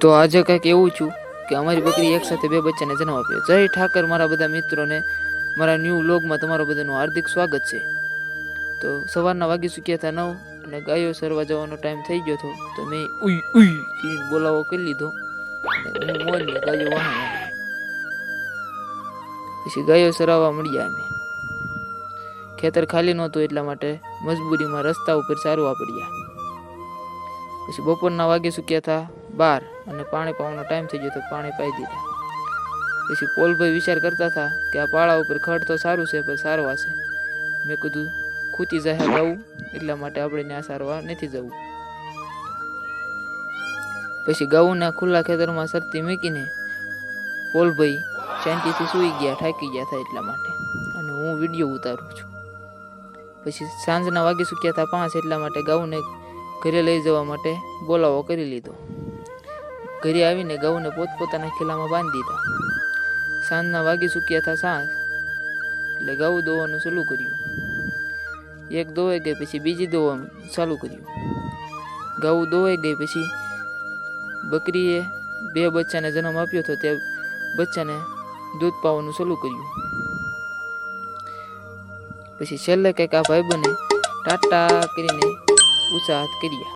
તો આજે કંઈક એવું છું કે અમારી બકરી એક સાથે બે બચ્ચાને જન્મ આપ્યો. જય ઠાકર મારા બધા મિત્રોને મારા ન્યૂ વ્લોગમાં તમારું બધાનું હાર્દિક સ્વાગત છે. તો સવારના વાગી ચૂક્યા હતા 9 અને ગાયો સરવા જવાનો ટાઈમ થઈ ગયો હતો. તો મેં ઉઈ ઉઈ કરીને બોલાવો કરી લીધો અને હું મોજની ગાયો વાહે. પછી ગાયો સરાવવા મળ્યા. અમે ખેતર ખાલી નહોતું એટલા માટે મજબૂરીમાં રસ્તા ઉપર ચારવા પડ્યા. પછી બપોરના વાગે ચૂક્યા હતા 12 અને પાણી પાવાનો ટાઈમ થઈ ગયો તો પાણી પાઈ દીધા. પછી પોલભાઈ વિચાર કરતા હતા કે આ પાળા ઉપર ખડ તો સારું છે પણ સારવા છે. મેં કીધું ખૂટી જાય ગાવું એટલા માટે આપણે ત્યાં સારવા નથી જવું. પછી ગાઉના ખુલ્લા ખેતરમાં સરતી મૂકીને પોલભાઈ શાંતિથી સૂઈ ગયા, થાકી ગયા હતા એટલા માટે, અને હું વિડીયો ઉતારું છું. પછી સાંજના વાગી ચૂક્યા હતા 5 એટલા માટે ગાઉને ઘરે લઈ જવા માટે બોલાવો કરી લીધો. ઘરે આવીને ગાઉને પોતપોતાના ખીલામાં બાંધી દીધા. સાંજના વાગી ચૂક્યા હતા 7 એટલે ગાઉ દોવાનું ચાલુ કર્યું. એક દોવાઈ ગઈ પછી બીજી દોવાનું ચાલુ કર્યું. ગાઉ દોવાઈ ગઈ પછી બકરીએ 2 બચ્ચાને જન્મ આપ્યો હતો. તે બચ્ચાને દૂધ પાવાનું ચાલુ કર્યું. પછી છેલ્લે કંઈક આ ભાઈબંધે ટાટા કરીને ઊંચા હાથ કર્યા.